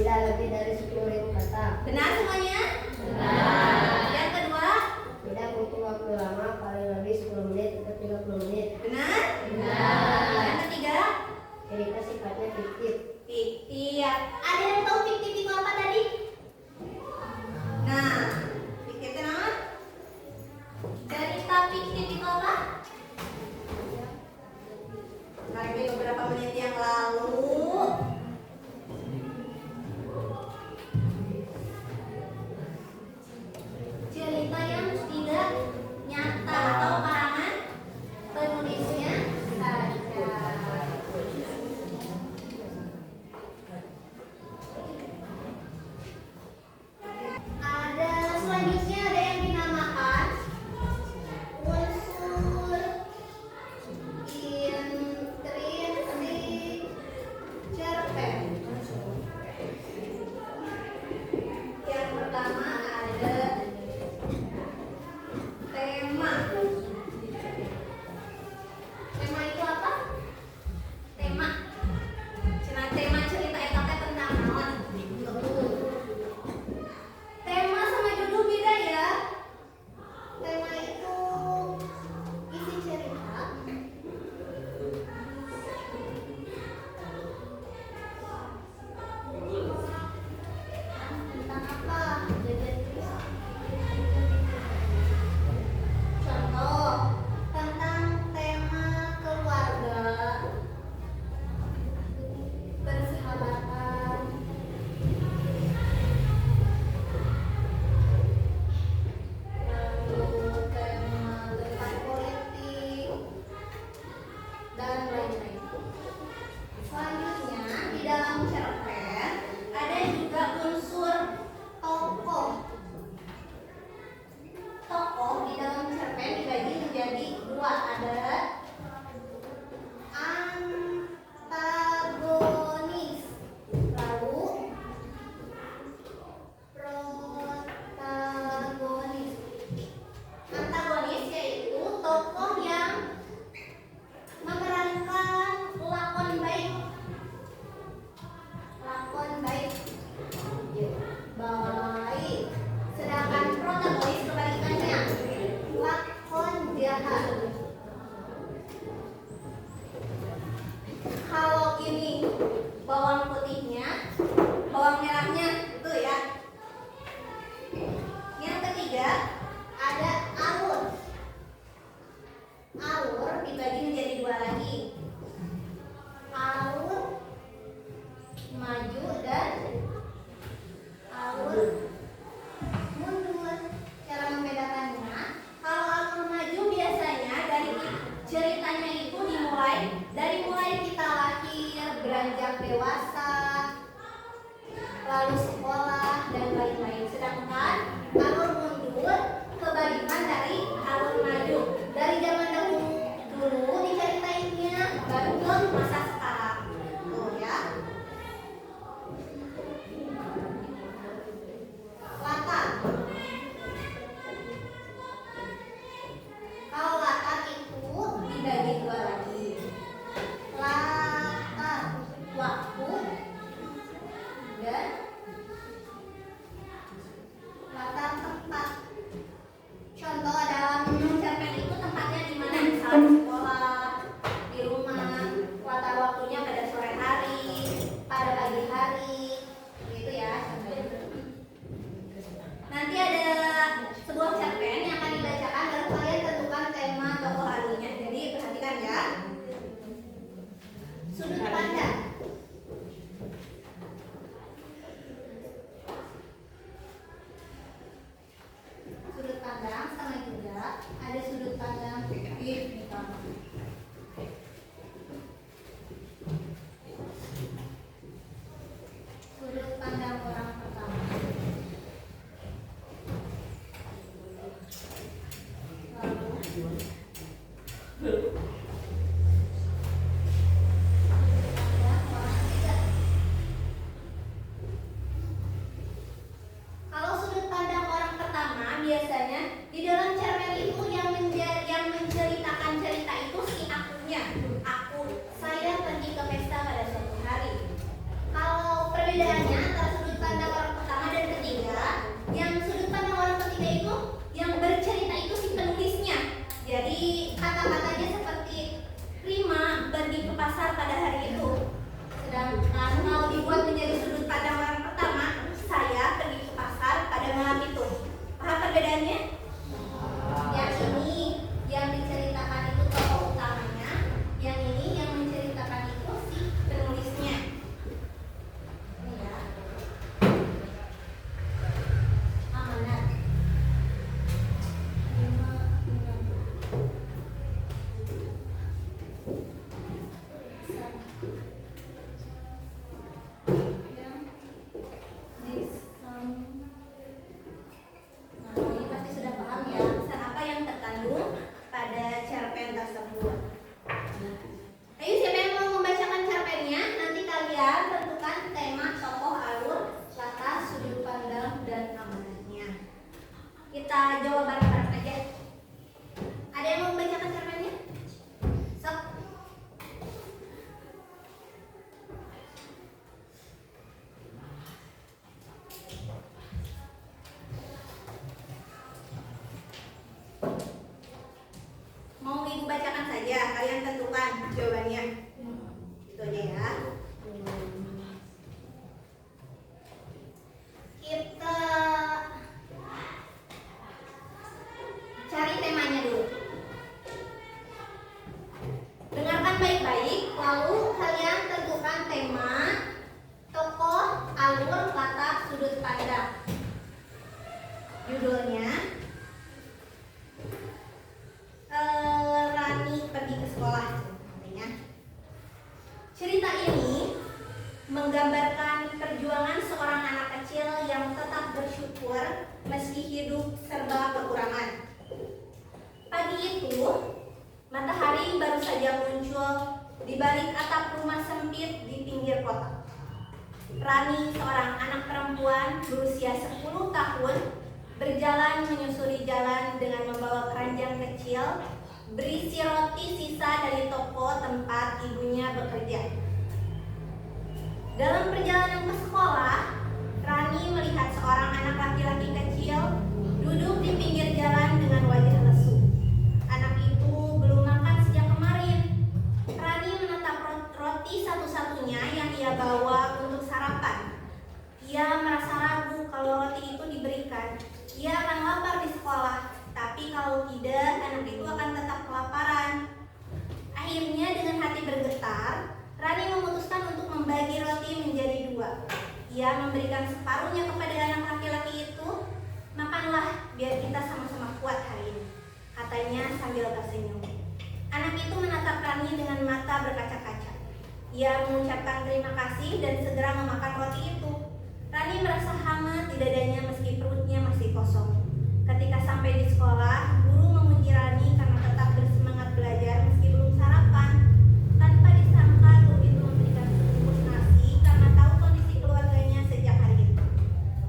tidak lebih dari 10.000 kata. Benar semuanya? Benar. Yang kedua? Tidak mungkin waktu lama, paling lebih 10 menit atau 30 menit. Benar? Benar. Yang ketiga? Cerita sifatnya fiktif. Fiktif. Ada yang tahu fiktif itu apa tadi? Nah, fiktif itu nama? Cerita fiktif itu apa? Lagi beberapa menit yang lalu. Cerita yang tidak nyata atau karangan penulisnya saja. Kalian tentukan jawabannya. Itu aja ya. Kita cari temanya dulu. Dengarkan baik-baik, lalu kalian tentukan tema, tokoh, alur, latar, sudut pandang. Judulnya Rani pergi ke sekolah. Cerita ini menggambarkan perjuangan seorang anak kecil yang tetap bersyukur meski hidup serba kekurangan. Pagi itu, matahari baru saja muncul di balik atap rumah sempit di pinggir kota. Rani, seorang anak perempuan berusia 10 tahun, berjalan menyusuri jalan dengan membawa keranjang kecil berisi roti sisa dari toko tempat ibunya bekerja. Dalam perjalanan ke sekolah, Rani melihat seorang anak laki-laki kecil duduk di pinggir jalan dengan wajah lesu. Anak itu belum makan sejak kemarin. Rani menatap roti satu-satunya yang ia bawa untuk sarapan. Ia merasa ragu kalau roti itu diberikan, ia akan lapar di sekolah. Tapi kalau tidak, anak itu akan tetap kelaparan. Akhirnya dengan hati bergetar, Rani memutuskan untuk membagi roti menjadi 2. Ia memberikan separuhnya kepada anak laki-laki itu. "Makanlah, biar kita sama-sama kuat hari ini," katanya sambil tersenyum. Anak itu menatap Rani dengan mata berkaca-kaca. Ia mengucapkan terima kasih dan segera memakan roti itu. Rani merasa hangat di dadanya meski perutnya masih kosong. Ketika sampai di sekolah, guru memuji Rani karena tetap bersemangat belajar meski belum sarapan. Tanpa disangka, guru itu memberikan sebungkus nasi karena tahu kondisi keluarganya sejak hari itu.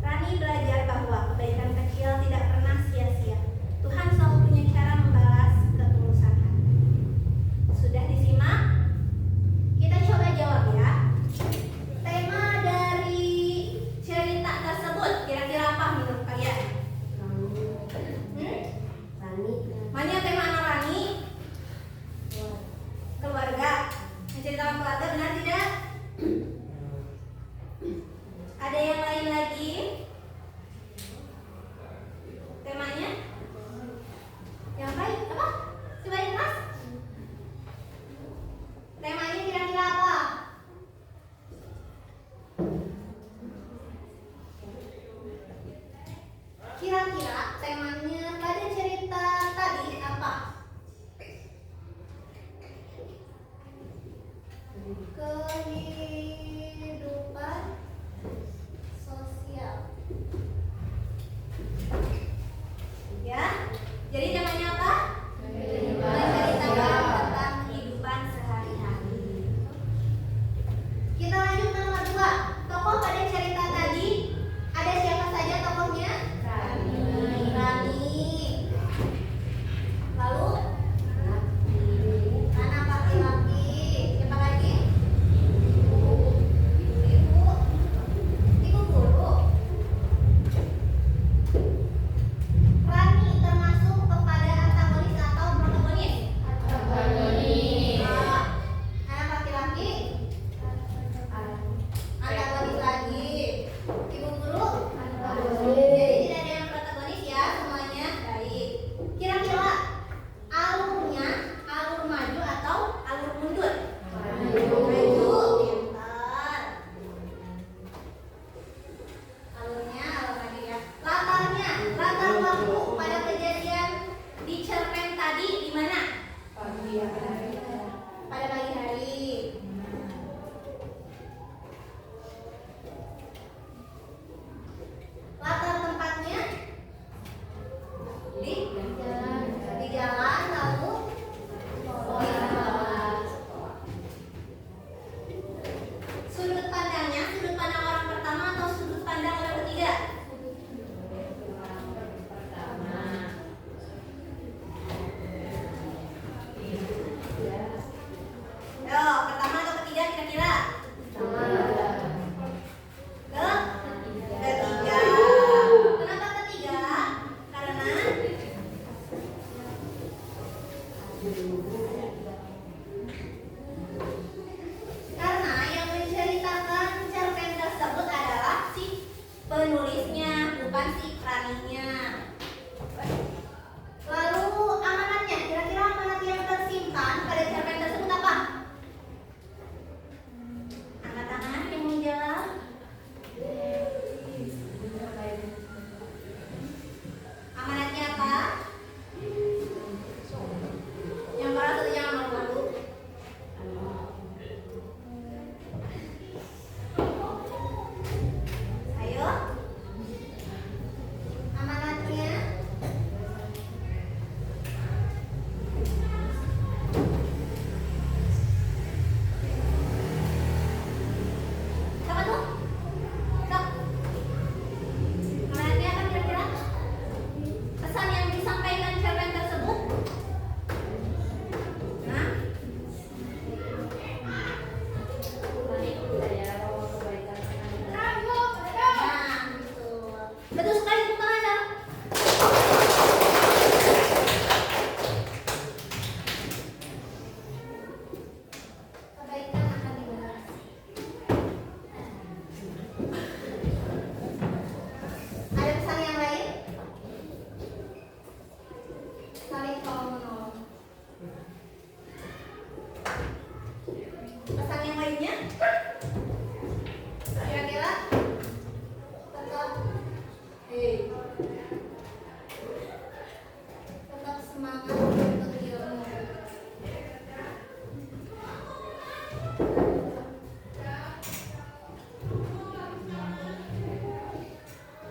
Rani belajar bahwa kebaikan kecil tidak pernah sia-sia. Tuhan selalu punya cara membalas ketulusan hati. Sudah disimak? Kita coba jawab ya. Tema dari cerita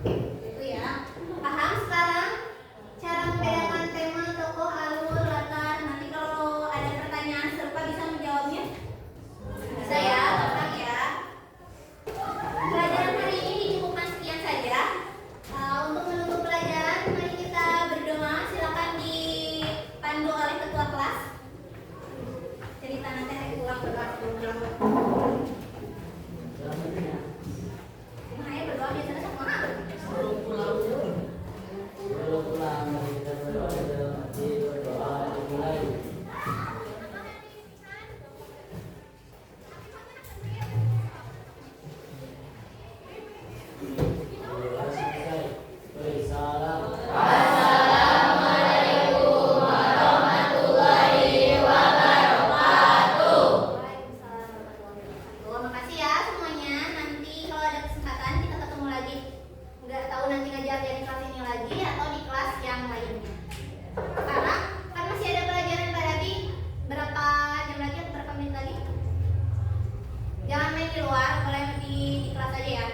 Itu ya. Paham sekarang cara membedakan tema, tokoh, alur, latar. Nanti kalau ada pertanyaan serupa bisa menjawabnya. Bisa ya, gampang ya. Pelajaran hari ini dicukupkan sekian saja. Untuk menutup pelajaran, mari kita berdoa. Silakan dipandu oleh ketua kelas. Cerita nanti hari ulang berdoa. Nah, ya berdoa biasanya sama. Terima kasih ya semuanya. Nanti kalau ada kesempatan kita ketemu lagi. Nggak tahu nanti ngajar di kelas ini lagi atau di kelas yang lainnya. Sekarang kan masih ada pelajaran berarti berapa jam lagi atau berapa menit lagi? Jangan main di luar, boleh di kelas aja ya.